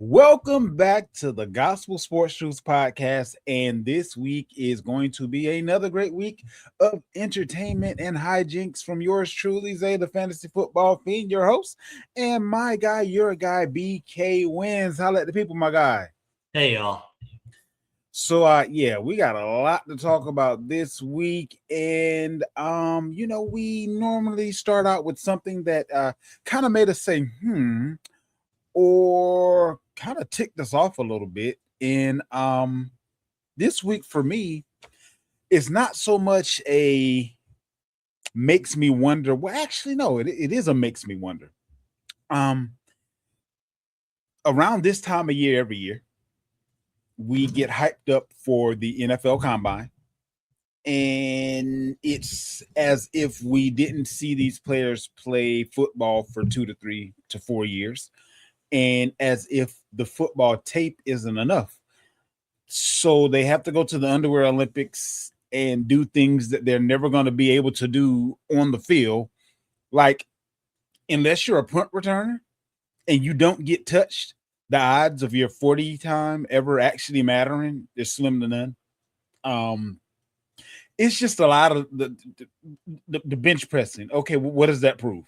Welcome back to the Gospel Sports Truths Podcast. And this week is going to be another great week of entertainment and hijinks from yours truly, Zay, the fantasy football fiend, your host, and my guy, your guy, BK Wins. Holla at the people, my guy. Hey, y'all. So we got a lot to talk about this week. And we normally start out with something that kind of made us say, or kind of ticked us off a little bit. And this week for me, it's not so much a makes me wonder. Well, actually, no, it is a makes me wonder. Around this time of year, every year, we get hyped up for the NFL Combine. And it's as if we didn't see these players play football for 2 to 3 to 4 years. And as if the football tape isn't enough. So they have to go to the Underwear Olympics and do things that they're never going to be able to do on the field. Like, unless you're a punt returner and you don't get touched, the odds of your 40 time ever actually mattering is slim to none. It's just a lot of the bench pressing. Okay, what does that prove?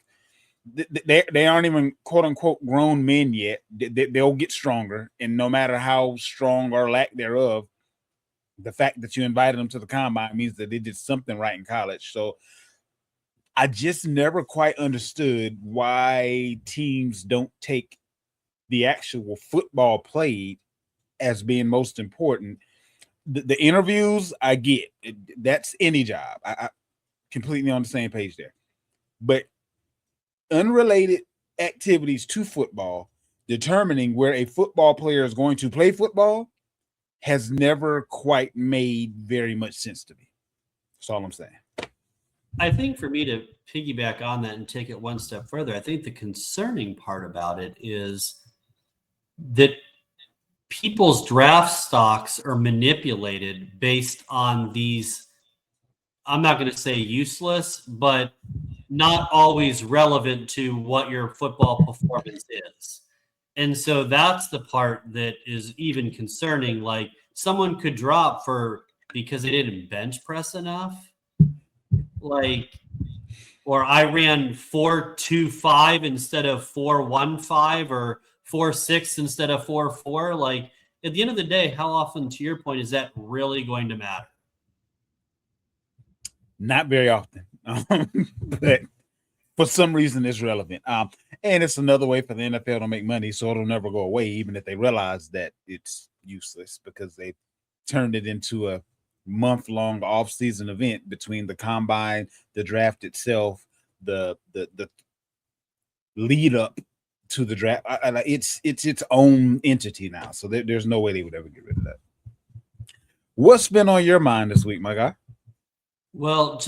They aren't even quote unquote grown men yet. They'll get stronger, and no matter how strong or lack thereof, the fact that you invited them to the combine means that they did something right in college. So I just never quite understood why teams don't take the actual football played as being most important. The interviews, I get. That's any job. I completely on the same page there. But unrelated activities to football, determining where a football player is going to play football, has never quite made very much sense to me. That's all I'm saying. I think for me to piggyback on that and take it one step further, I think the concerning part about it is that people's draft stocks are manipulated based on these, I'm not going to say useless, but not always relevant to what your football performance is. And so that's the part that is even concerning. Like, someone could drop because they didn't bench press enough. Like, or I ran 4.25 instead of 4.15 or 4.6 instead of 4.4. Like, at the end of the day, how often, to your point, is that really going to matter? Not very often. But for some reason it's relevant. And it's another way for the NFL to make money, so it'll never go away, even if they realize that it's useless, because they turned it into a month-long off-season event between the combine, the draft itself, the lead up to the draft. It's its own entity now, so there's no way they would ever get rid of that. What's been on your mind this week, my guy? Well,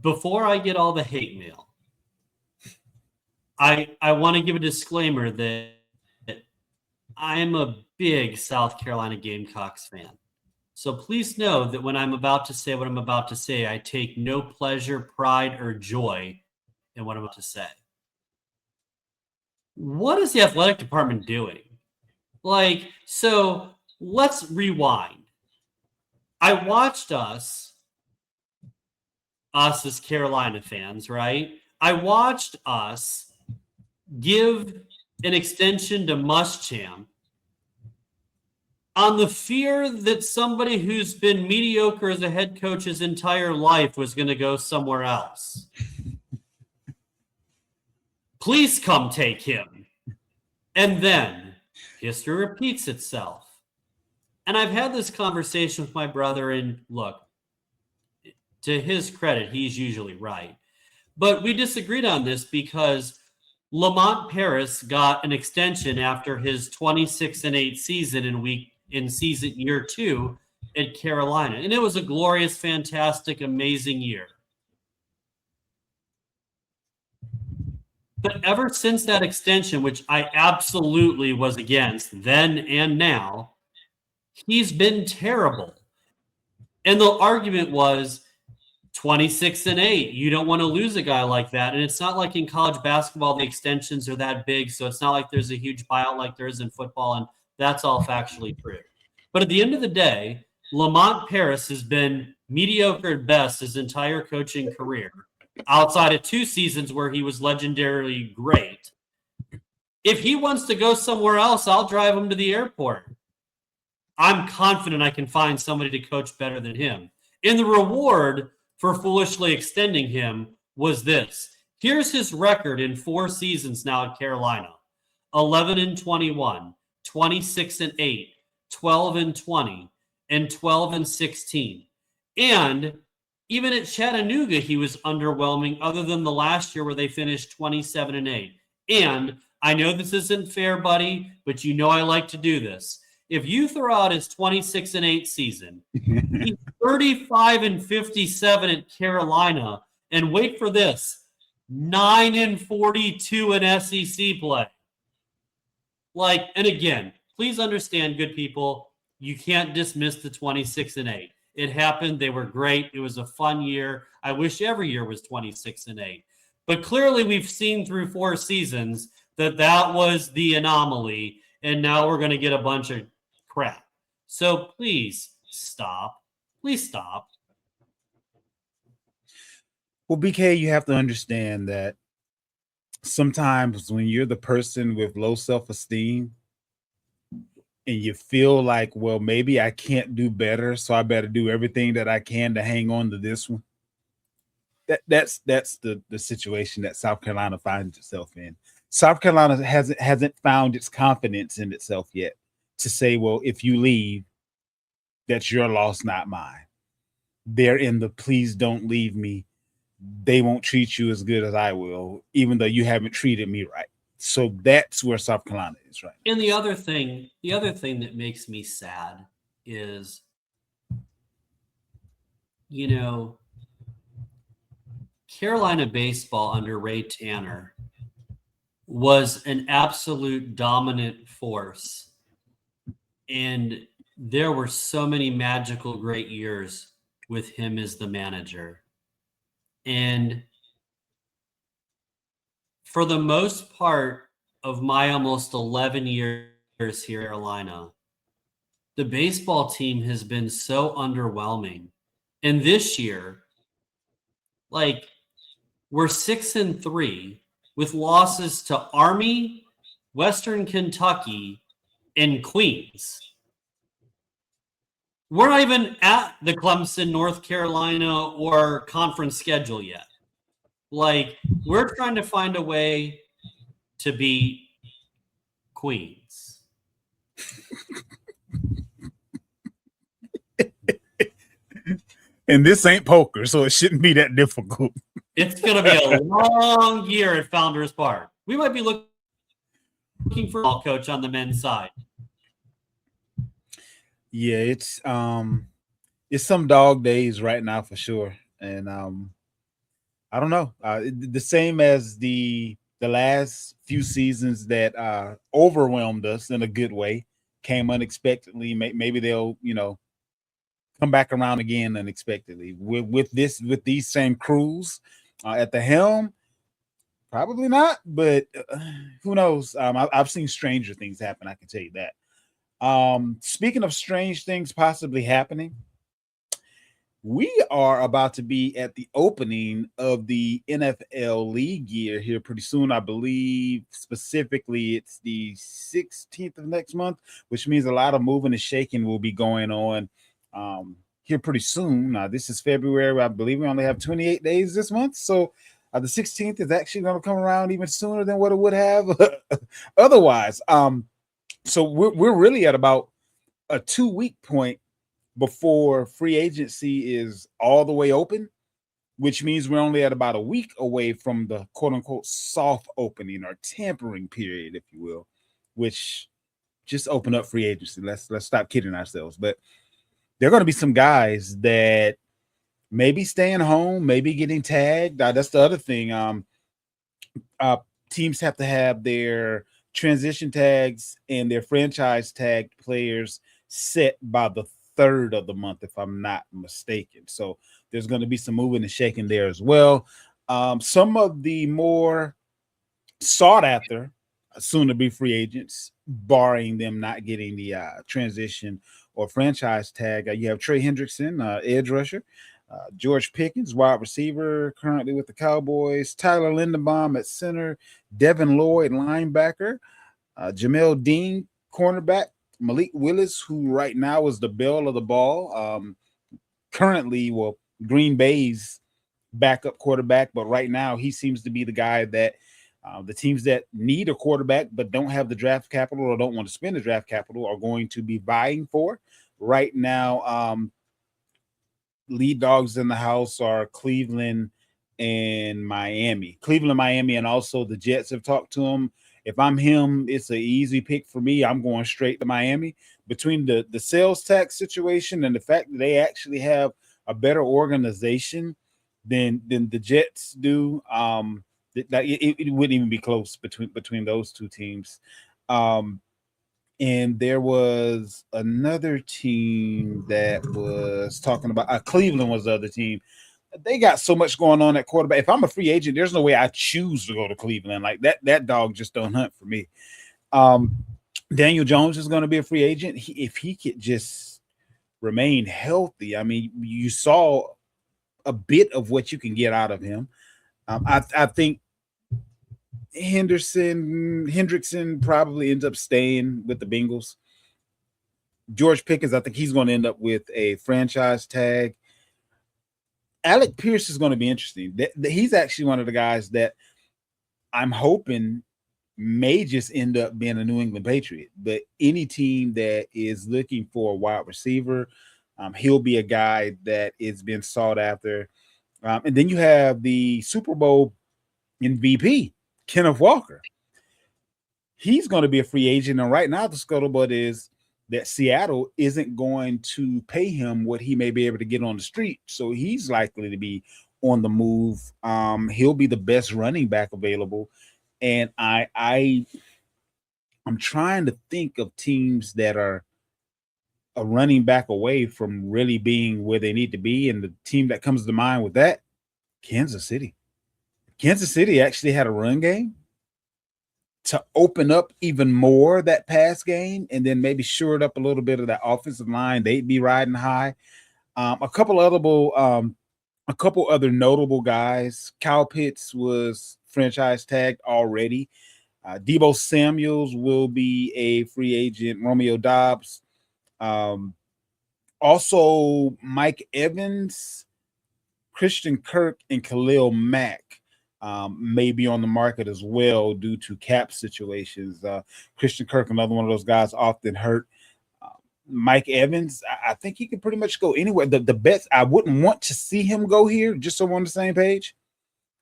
before I get all the hate mail, I want to give a disclaimer that I'm a big South Carolina Gamecocks fan. So please know that when I'm about to say what I'm about to say, I take no pleasure, pride, or joy in what I'm about to say. What is the athletic department doing? So let's rewind. I watched us as Carolina fans, right? I watched us give an extension to Muschamp on the fear that somebody who's been mediocre as a head coach his entire life was going to go somewhere else. Please come take him. And then history repeats itself. And I've had this conversation with my brother, and look, to his credit, he's usually right. But we disagreed on this because Lamont Paris got an extension after his 26-8 season in season year 2 at Carolina. And it was a glorious, fantastic, amazing year. But ever since that extension, which I absolutely was against then and now, he's been terrible. And the argument was, 26-8. You don't want to lose a guy like that. And it's not like in college basketball, the extensions are that big. So it's not like there's a huge buyout like there is in football. And that's all factually true. But at the end of the day, Lamont Paris has been mediocre at best his entire coaching career, outside of 2 seasons where he was legendarily great. If he wants to go somewhere else, I'll drive him to the airport. I'm confident I can find somebody to coach better than him. And the reward for foolishly extending him was this. Here's his record in 4 seasons now at Carolina. 11-21, 26-8, 12-20, and 12-16. And even at Chattanooga, he was underwhelming other than the last year where they finished 27-8. And I know this isn't fair, buddy, but you know I like to do this. If you throw out his 26-8 season, he's 35-57 at Carolina, and wait for this, 9-42 in SEC play. And again, please understand, good people, you can't dismiss the 26-8. It happened. They were great. It was a fun year. I wish every year was 26-8. But clearly we've seen through 4 seasons that was the anomaly, and now we're going to get a bunch of crap. So please stop. Please stop. Well, BK, you have to understand that sometimes when you're the person with low self-esteem and you feel like, well, maybe I can't do better, so I better do everything that I can to hang on to this one. That's the situation that South Carolina finds itself in. South Carolina hasn't found its confidence in itself yet to say, well, if you leave, that's your loss, not mine. They're in the please don't leave me. They won't treat you as good as I will, even though you haven't treated me right. So that's where South Carolina is right now. And the other thing that makes me sad is, Carolina baseball under Ray Tanner was an absolute dominant force. And there were so many magical, great years with him as the manager. And for the most part of my almost 11 years here in Carolina, the baseball team has been so underwhelming. And this year, we're 6-3 with losses to Army, Western Kentucky, and Queens. We're not even at the Clemson, North Carolina, or conference schedule yet. We're trying to find a way to beat Queens. And this ain't poker, so it shouldn't be that difficult. It's going to be a long year at Founders Park. We might be looking for a ball coach on the men's side. Yeah, it's some dog days right now for sure. And I don't know. The same as the last few seasons that overwhelmed us in a good way, came unexpectedly. Maybe they'll, come back around again unexpectedly. With these same crews at the helm, probably not. But who knows? I've seen stranger things happen. I can tell you that. Speaking of strange things possibly happening, we are about to be at the opening of the NFL league year here pretty soon. I believe specifically it's the 16th of next month, which means a lot of moving and shaking will be going on here pretty soon. Now, this is February. I believe we only have 28 days this month. So the 16th is actually going to come around even sooner than what it would have otherwise. So we're really at about a 2-week point before free agency is all the way open, which means we're only at about a week away from the quote unquote soft opening or tampering period, if you will, which just open up free agency. Let's stop kidding ourselves. But there are going to be some guys that may be staying home, maybe getting tagged. That's the other thing. Teams have to have their transition tags and their franchise tagged players set by the 3rd of the month, if I'm not mistaken. So there's going to be some moving and shaking there as well. Some of the more sought after, soon to be free agents, barring them not getting the transition or franchise tag. You have Trey Hendrickson, edge rusher. George Pickens, wide receiver, currently with the Cowboys. Tyler Lindenbaum at center. Devin Lloyd, linebacker. Jamel Dean, cornerback. Malik Willis, who right now is the belle of the ball. Currently, well, Green Bay's backup quarterback, but right now he seems to be the guy that the teams that need a quarterback but don't have the draft capital or don't want to spend the draft capital are going to be vying for. Right now, lead dogs in the house are Cleveland and Miami. Cleveland, Miami, and also the Jets have talked to him. If I'm him, it's an easy pick for me. I'm going straight to Miami. Between the sales tax situation and the fact that they actually have a better organization than the Jets do, it wouldn't even be close between those two teams. And there was another team that was talking about Cleveland was the other team. They got so much going on at quarterback. If I'm a free agent, there's no way I choose to go to Cleveland. Like that dog just don't hunt for me. Daniel Jones is going to be a free agent. If he could just remain healthy, I mean, you saw a bit of what you can get out of him. I think Hendrickson probably ends up staying with the Bengals. George Pickens, I think he's going to end up with a franchise tag. Alec Pierce is going to be interesting. He's actually one of the guys that I'm hoping may just end up being a New England Patriot. But any team that is looking for a wide receiver, he'll be a guy that is being sought after. And then you have the Super Bowl MVP, Kenneth Walker. He's going to be a free agent. And right now, the scuttlebutt is that Seattle isn't going to pay him what he may be able to get on the street. So he's likely to be on the move. He'll be the best running back available. And I'm trying to think of teams that are a running back away from really being where they need to be. And the team that comes to mind with that, Kansas City. Kansas City actually had a run game to open up even more that pass game and then maybe shore it up a little bit of that offensive line. They'd be riding high. A couple other notable guys. Kyle Pitts was franchise tagged already. Deebo Samuels will be a free agent. Romeo Doubs. Also, Mike Evans, Christian Kirk, and Khalil Mack may be on the market as well due to cap situations. Christian Kirk, another one of those guys, often hurt. Mike Evans, I think he can pretty much go anywhere. The best, I wouldn't want to see him go here, just so we're on the same page.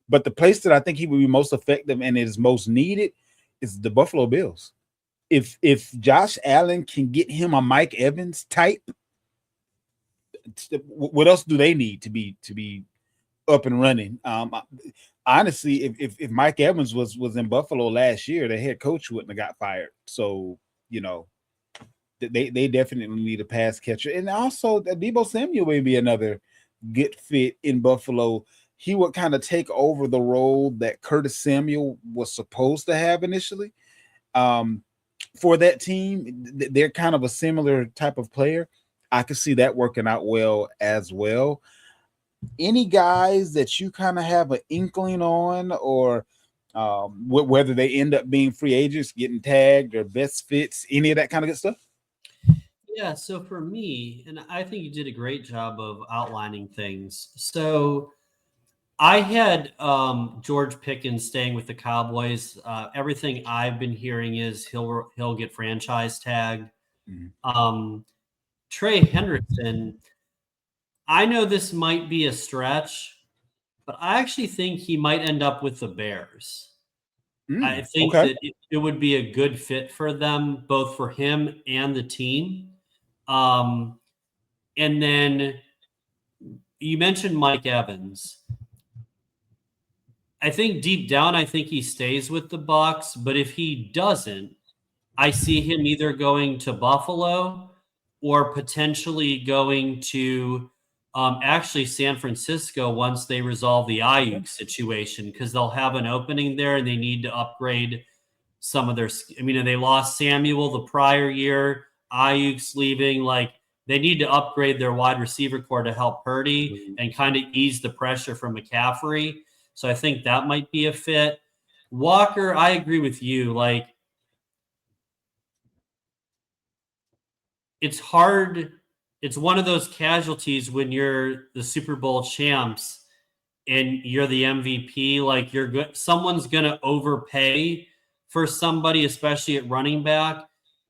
But the place that I think he would be most effective and is most needed is the Buffalo Bills. If Josh Allen can get him a Mike Evans type, what else do they need to be up and running? Honestly, if Mike Evans was in Buffalo last year, the head coach wouldn't have got fired. So, you know, they definitely need a pass catcher. And also, Deebo Samuel may be another good fit in Buffalo. He would kind of take over the role that Curtis Samuel was supposed to have initially. For that team, they're kind of a similar type of player. I could see that working out well as well. Any guys that you kind of have an inkling on, or whether they end up being free agents, getting tagged, or best fits, any of that kind of good stuff? Yeah, so for me, and I think you did a great job of outlining things. So I had George Pickens staying with the Cowboys. Everything I've been hearing is he'll get franchise tagged. Mm-hmm. Trey Hendrickson, I know this might be a stretch, but I actually think he might end up with the Bears. I think that it would be a good fit for them, both for him and the team. And then you mentioned Mike Evans. I think deep down, I think he stays with the Bucs, but if he doesn't, I see him either going to Buffalo or potentially going to actually San Francisco once they resolve the Ayuk situation, because they'll have an opening there and they need to upgrade some of their. I mean, they lost Samuel the prior year. Ayuk's leaving. Like, they need to upgrade their wide receiver core to help Purdy and kind of ease the pressure from McCaffrey. So I think that might be a fit. Walker, I agree with you. Like, it's hard. It's one of those casualties when you're the Super Bowl champs and you're the MVP. Like, you're good. Someone's going to overpay for somebody, especially at running back.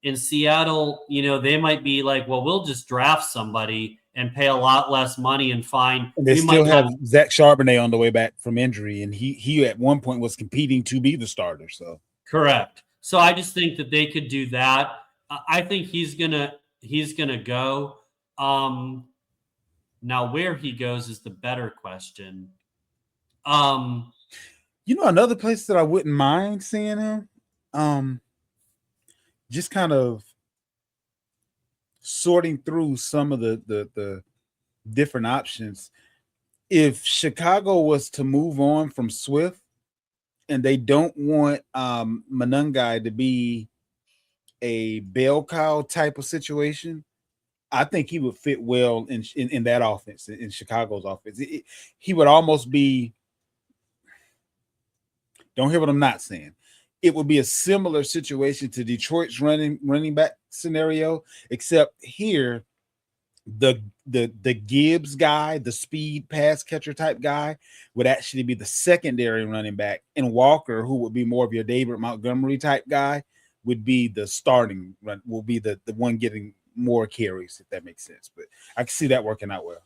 In Seattle, they might be like, well, we'll just draft somebody and pay a lot less money and find. And they still have Zach Charbonnet on the way back from injury, and he at one point was competing to be the starter. So correct. So I just think that they could do that. I think he's gonna go. Now where he goes is the better question. Another place that I wouldn't mind seeing him, just kind of sorting through some of the different options. If Chicago was to move on from Swift and they don't want Monangai to be a bell cow type of situation, I think he would fit well in that offense, in Chicago's offense. He would almost be, don't hear what I'm not saying, it would be a similar situation to Detroit's running back scenario, except here the Gibbs guy, the speed pass catcher type guy, would actually be the secondary running back, and Walker, who would be more of your David Montgomery type guy, would be the starting run, will be the one getting more carries, if that makes sense. But I can see that working out well.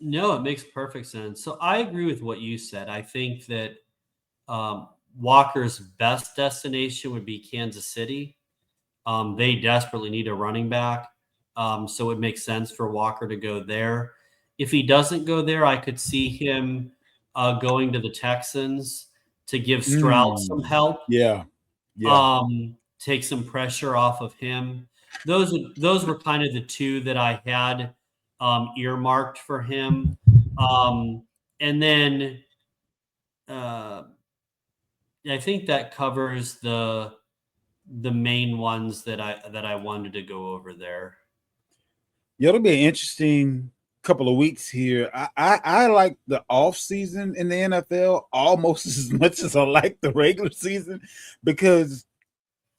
No, it makes perfect sense. So I agree with what you said. I think that Walker's best destination would be Kansas City. They desperately need a running back. So it makes sense for Walker to go there. If he doesn't go there, I could see him going to the Texans to give Stroud some help. Yeah. Take some pressure off of him. Those were kind of the two that I had earmarked for him. And then I think that covers the main ones that I wanted to go over there. Yeah, it'll be an interesting couple of weeks here. I like the off season in the NFL almost as much as I like the regular season, because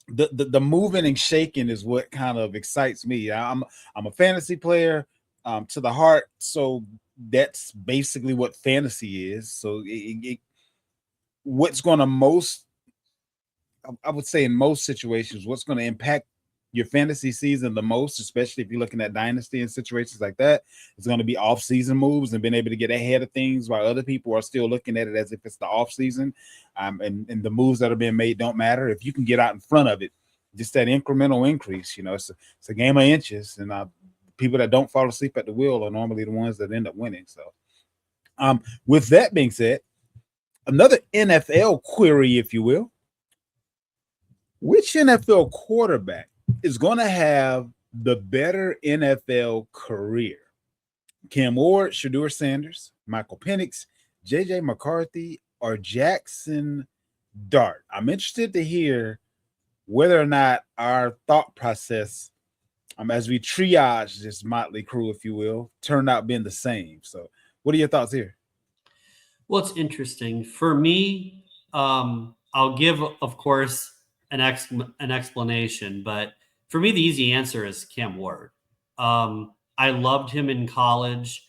the moving and shaking is what kind of excites me. I'm a fantasy player to the heart, so that's basically what fantasy is. So what's going to most, I would say in most situations, what's going to impact your fantasy season the most, especially if you're looking at dynasty and situations like that, it's going to be off-season moves and being able to get ahead of things while other people are still looking at it as if it's the off-season. And the moves that are being made don't matter. If you can get out in front of it, just that incremental increase, it's a game of inches. And people that don't fall asleep at the wheel are normally the ones that end up winning. So with that being said, another NFL query, if you will. Which NFL quarterback is going to have the better NFL career? Cam Ward, Shedeur Sanders, Michael Penix, J.J. McCarthy, or Jackson Dart? I'm interested to hear whether or not our thought process, as we triage this motley crew, if you will, turned out being the same. So what are your thoughts here? Well, it's interesting. For me, I'll give, of course, an explanation, but for me, the easy answer is Cam Ward. I loved him in college,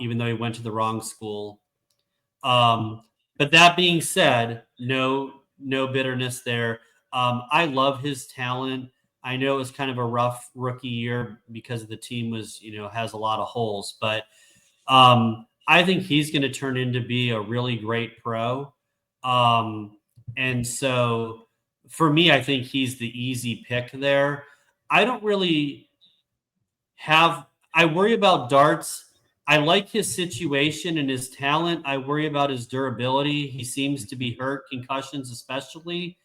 even though he went to the wrong school. But that being said, no bitterness there. I love his talent. I know it was kind of a rough rookie year because the team was, has a lot of holes, but I think he's going to turn into be a really great pro. And so for me, I think he's the easy pick there. I don't really I worry about Darts. I like his situation and his talent. I worry about his durability. He seems to be hurt, concussions especially.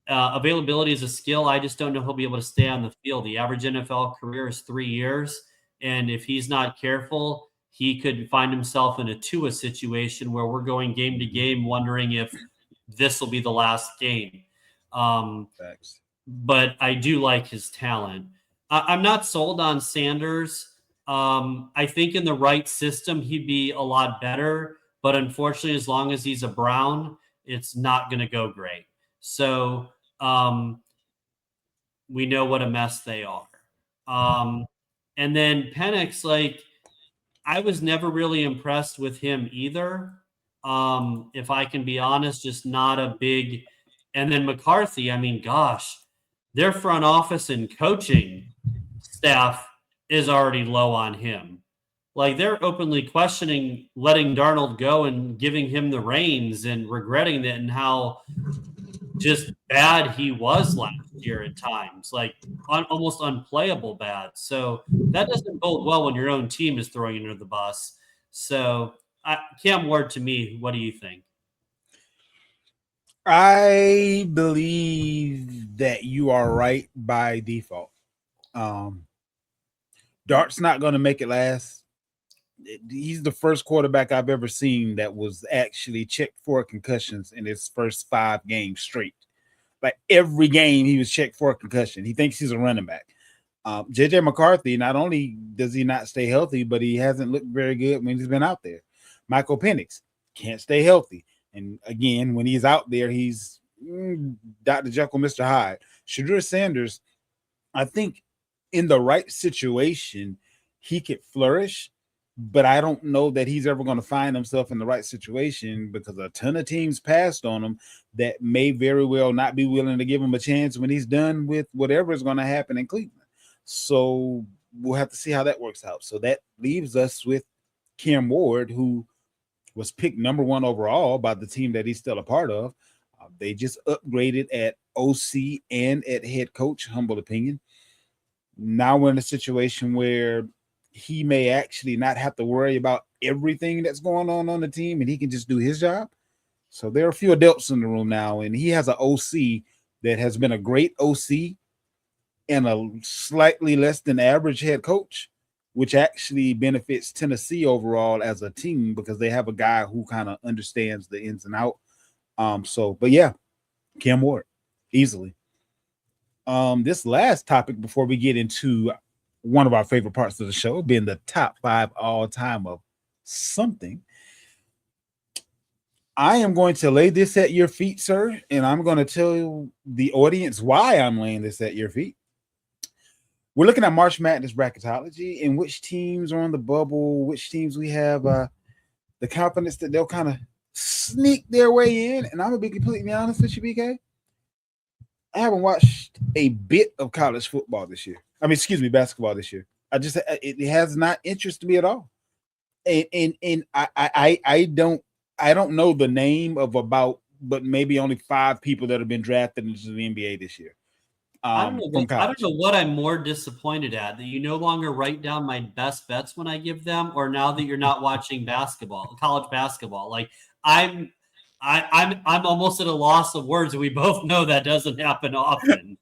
Availability is a skill. I just don't know he'll be able to stay on the field. The average NFL career is 3 years. And if he's not careful, he could find himself in a Tua situation where we're going game to game wondering if this will be the last game. Thanks. But I do like his talent. I'm not sold on Sanders. I think in the right system, he'd be a lot better. But unfortunately, as long as he's a Brown, it's not going to go great. So we know what a mess they are. And then Penix, like, I was never really impressed with him either. If I can be honest, just not a big. And then McCarthy, I mean, gosh, their front office and coaching staff is already low on him. Like, they're openly questioning letting Darnold go and giving him the reins and regretting it, and how just bad he was last year at times, like almost unplayable bad. So that doesn't bode well when your own team is throwing you under the bus. So Cam Ward, to me, what do you think? I believe that you are right by default. Dart's not going to make it last. He's the first quarterback I've ever seen that was actually checked for concussions in his first 5 games straight. Like every game, he was checked for a concussion. He thinks he's a running back. JJ McCarthy, not only does he not stay healthy, but he hasn't looked very good when he's been out there. Michael Penix can't stay healthy. And again, when he's out there, he's Dr. Jekyll, Mr. Hyde. Shedeur Sanders, I think in the right situation, he could flourish, but I don't know that he's ever going to find himself in the right situation because a ton of teams passed on him that may very well not be willing to give him a chance when he's done with whatever is going to happen in Cleveland. So we'll have to see how that works out. So that leaves us with Cam Ward, who was picked number 1 overall by the team that he's still a part of. They just upgraded at OC and at head coach, humble opinion. Now we're in a situation where he may actually not have to worry about everything that's going on the team, and he can just do his job. So there are a few adults in the room now, and he has an OC that has been a great OC and a slightly less than average head coach, which actually benefits Tennessee overall as a team because they have a guy who kind of understands the ins and out. But yeah, Cam Ward, easily. This last topic before we get into one of our favorite parts of the show, being the top 5 all time of something. I am going to lay this at your feet, sir, and I'm going to tell the audience why I'm laying this at your feet. We're looking at March Madness bracketology and which teams are on the bubble, which teams we have the confidence that they'll kind of sneak their way in. And I'm going to be completely honest with you, BK. I haven't watched a bit of college football this year. Basketball this year. It has not interested me at all. And I don't know the name of but maybe only 5 people that have been drafted into the NBA this year. I don't know what I'm more disappointed at, that you no longer write down my best bets when I give them, or now that you're not watching college basketball. Like I'm almost at a loss of words. We both know that doesn't happen often.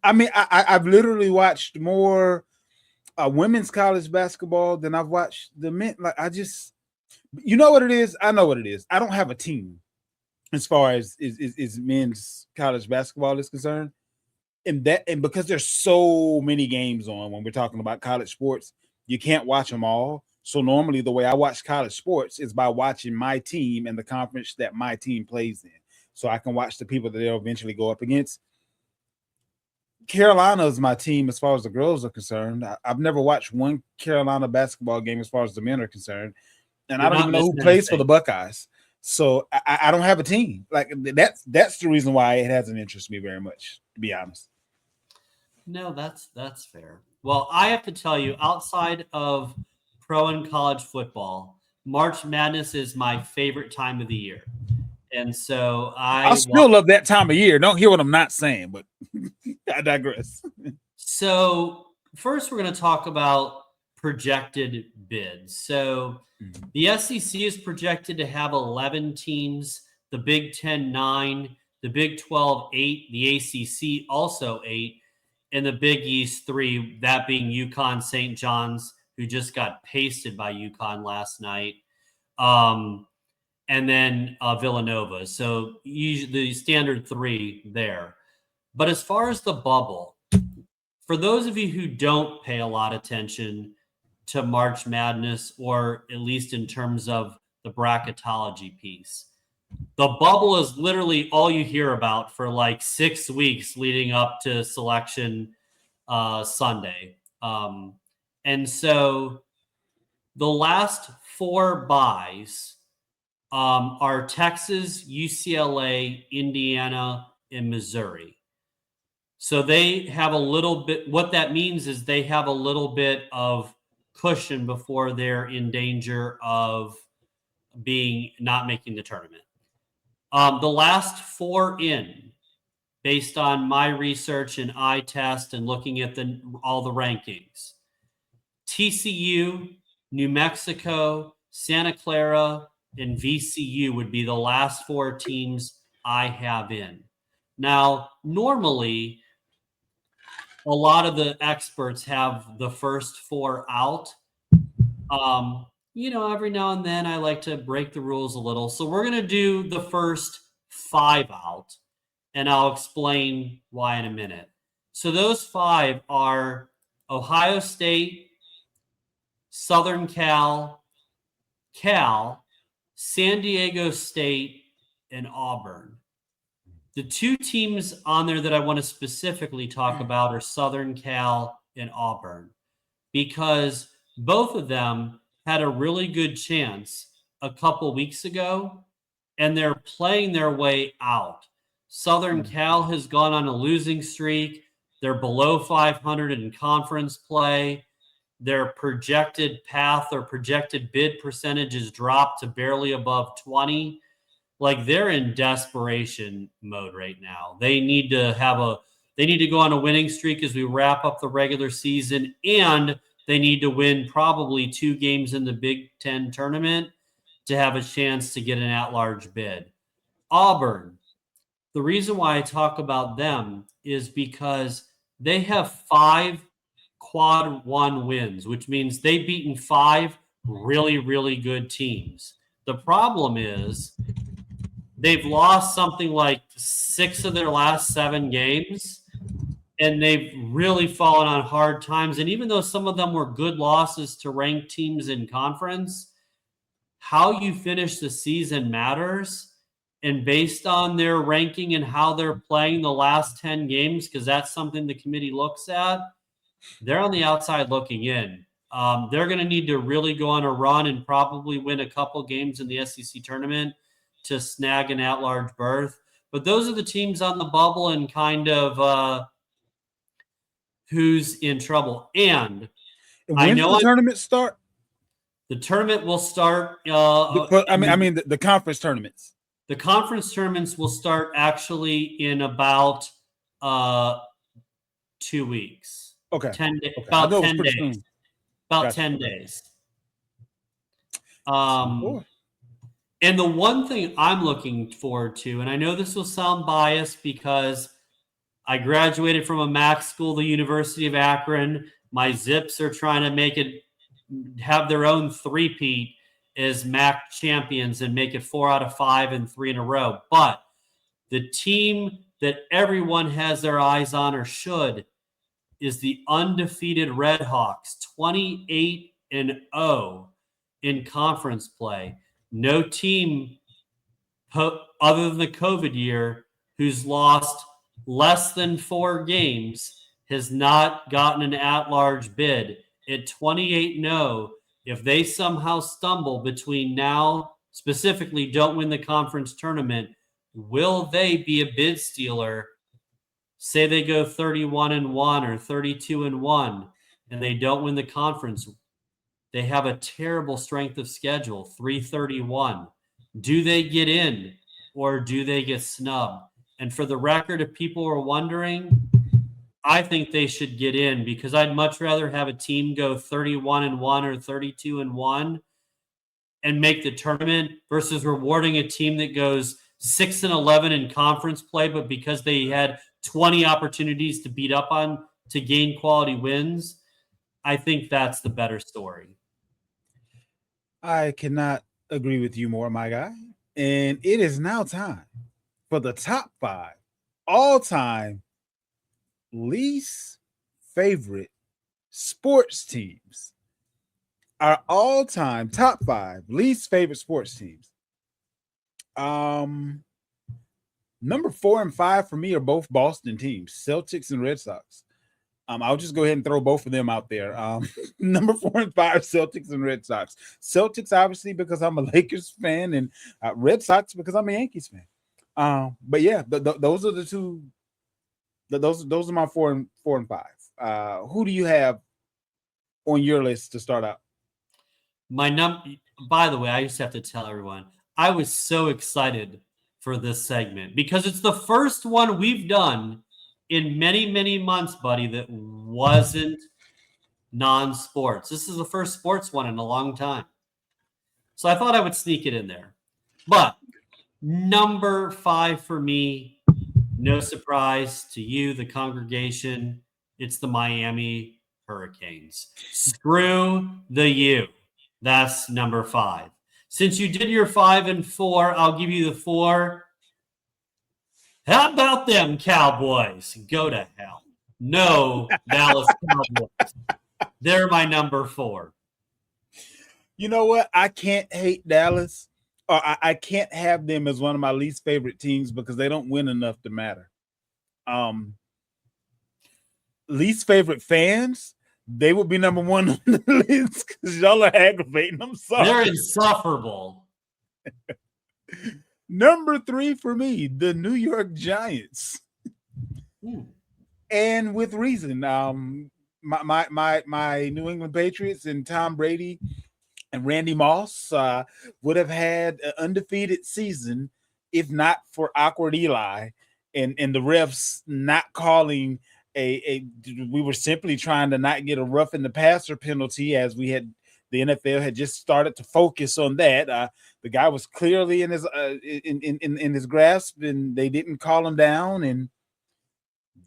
I mean, I've literally watched more women's college basketball than I've watched the men. Like you know what it is? I know what it is. I don't have a team as far as men's college basketball is concerned. And because there's so many games on when we're talking about college sports, you can't watch them all. So normally the way I watch college sports is by watching my team and the conference that my team plays in. So I can watch the people that they'll eventually go up against. Carolina is my team as far as the girls are concerned. I've never watched one Carolina basketball game as far as the men are concerned. And I don't even know who plays for the Buckeyes. So I don't have a team. Like that's the reason why it hasn't interested me very much, to be honest. No, that's fair. Well, I have to tell you, outside of pro and college football, March Madness is my favorite time of the year. And so I still love that time of year. Don't hear what I'm not saying, but I digress. So first we're going to talk about projected bids. So the SEC is projected to have 11 teams, the Big Ten 9, the Big 12 8, the ACC also 8, and the Big East 3, that being UConn, St. John's, who just got pasted by UConn last night. And then Villanova. So usually the standard 3 there. But as far as the bubble, for those of you who don't pay a lot of attention to March Madness, or at least in terms of the bracketology piece, the bubble is literally all you hear about for like 6 weeks leading up to Selection Sunday. And so the last 4 buys are Texas, UCLA, Indiana, and Missouri. So they have a little bit, what that means is they have a little bit of cushion before they're in danger of not making the tournament. The last 4 in, based on my research and eye test and looking at all the rankings, TCU, New Mexico, Santa Clara, and VCU would be the last 4 teams I have in. Now, normally, a lot of the experts have the first 4 out. Every now and then I like to break the rules a little. So we're going to do the first 5 out, and I'll explain why in a minute. So those 5 are Ohio State, Southern Cal, San Diego State, and Auburn. The 2 teams on there that I want to specifically talk about are Southern Cal and Auburn, because both of them had a really good chance a couple weeks ago, and they're playing their way out. Southern Cal has gone on a losing streak. They're below 500 in conference play. Their projected path or projected bid percentage is dropped to barely above 20. Like, they're in desperation mode right now. They need to go on a winning streak as we wrap up the regular season, and they need to win probably 2 games in the Big Ten tournament to have a chance to get an at-large bid. Auburn, the reason why I talk about them is because they have 5 quad 1 wins, which means they've beaten 5 really, really good teams. The problem is they've lost something like 6 of their last 7 games, and they've really fallen on hard times. And even though some of them were good losses to ranked teams in conference, how you finish the season matters. And based on their ranking and how they're playing the last 10 games, because that's something the committee looks at, they're on the outside looking in. They're going to need to really go on a run and probably win a couple games in the SEC tournament to snag an at-large berth. But those are the teams on the bubble and kind of who's in trouble. And when does the tournament start? The tournament will start. The conference tournaments. The conference tournaments will start actually in about 2 weeks. Okay. 10 days. Okay. About 10 days. About 10 days. And the one thing I'm looking forward to, and I know this will sound biased because I graduated from a MAC school, the University of Akron. My Zips are trying to have their own three-peat as MAC champions and make it 4 out of 5 and 3 in a row. But the team that everyone has their eyes on, or should, is the undefeated Red Hawks, 28-0 in conference play. No team other than the COVID year who's lost less than 4 games has not gotten an at-large bid. At 28-0, if they somehow stumble between now, specifically don't win the conference tournament, will they be a bid stealer? Say they go 31-1 or 32-1 and they don't win the conference. They have a terrible strength of schedule, 331. Do they get in or do they get snubbed? And for the record, if people are wondering, I think they should get in, because I'd much rather have a team go 31-1 or 32-1 and make the tournament versus rewarding a team that goes 6-11 in conference play, but because they had 20 opportunities to beat up on to gain quality wins. I think that's the better story. I cannot agree with you more, my guy. And it is now time for the top 5 all-time least favorite sports teams. Our all-time top 5 least favorite sports teams. Number 4 and 5 for me are both Boston teams, Celtics and Red Sox. I'll just go ahead and throw both of them out there. Number 4 and 5, Celtics and Red Sox. Celtics, obviously, because I'm a Lakers fan, and Red Sox because I'm a Yankees fan. But yeah, those are the two. Those are my 4 and 5. Who do you have on your list to start out? By the way, I just have to tell everyone, I was so excited for this segment because it's the first one we've done in many, many months, buddy, that wasn't non-sports. This is the first sports one in a long time. So I thought I would sneak it in there. But number 5 for me, no surprise to you, the congregation, it's the Miami Hurricanes. Screw the U. That's number 5. Since you did your 5 and 4, I'll give you the 4. How about them Cowboys? Go to hell. No, Dallas Cowboys. They're my number 4. You know what? I can't hate Dallas. Or I can't have them as one of my least favorite teams because they don't win enough to matter. Least favorite fans, they would be number 1 on the list because y'all are aggravating. I'm sorry. They're insufferable. Number 3 for me, the New York Giants. And with reason. My New England Patriots and Tom Brady and Randy Moss would have had an undefeated season if not for awkward Eli and the refs not calling we were simply trying to not get a rough in the passer penalty as the NFL had just started to focus on that. The guy was clearly in his grasp and they didn't call him down, and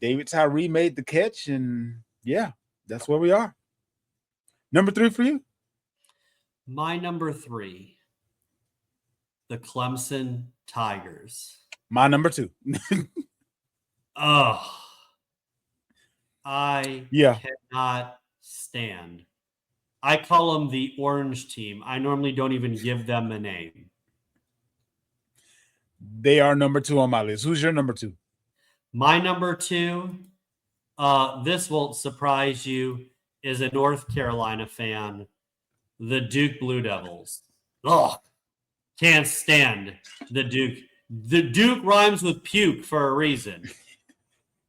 David Tyree made the catch, and yeah, that's where we are. Number 3 for you? My number 3, the Clemson Tigers. My number 2. Oh, I cannot stand. I call them the orange team. I normally don't even give them a name. They are number 2 on my list. Who's your number 2? My number 2, this won't surprise you, is a North Carolina fan, the Duke Blue Devils. Ugh, can't stand the Duke. The Duke rhymes with puke for a reason.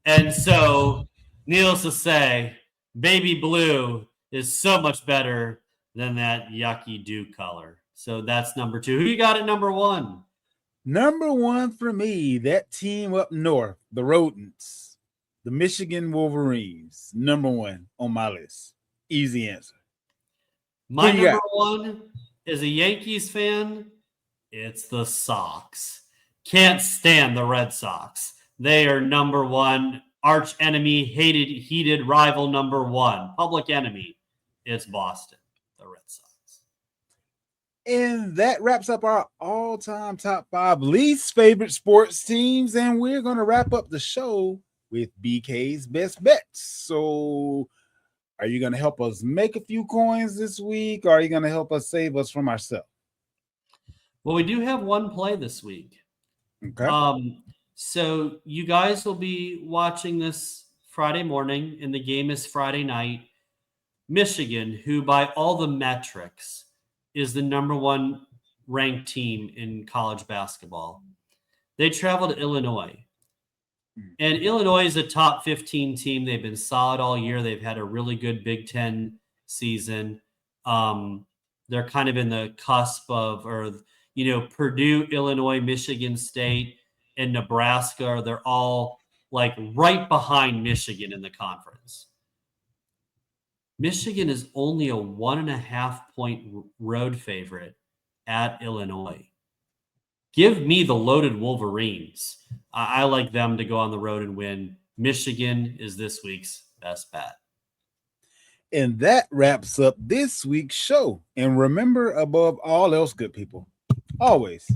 And so, needless to say, baby blue is so much better than that yucky Duke color. So that's number 2. Who you got at number 1? Number 1 for me, that team up north, the Rodents, the Michigan Wolverines. Number 1 on my list. Easy answer. My number 1 is a Yankees fan. It's the Sox. Can't stand the Red Sox. They are number 1, arch enemy, hated, heated rival number 1, public enemy. It's Boston, the Red Sox. And that wraps up our all-time top 5 least favorite sports teams. And we're going to wrap up the show with BK's best bets. So are you going to help us make a few coins this week? Or are you going to help us save us from ourselves? Well, we do have one play this week. Okay. So you guys will be watching this Friday morning, and the game is Friday night. Michigan, who by all the metrics is the number 1 ranked team in college basketball, they travel to Illinois. And Illinois is a top 15 team. They've been solid all year. They've had a really good Big Ten season. They're kind of in the cusp of, Purdue, Illinois, Michigan State, and Nebraska. They're all like right behind Michigan in the conference. Michigan is only a 1.5 point road favorite at Illinois. Give me the loaded Wolverines. I like them to go on the road and win. Michigan is this week's best bet. And that wraps up this week's show. And remember, above all else, good people, always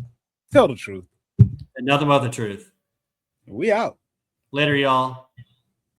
tell the truth. And nothing but the truth. We out. Later, y'all.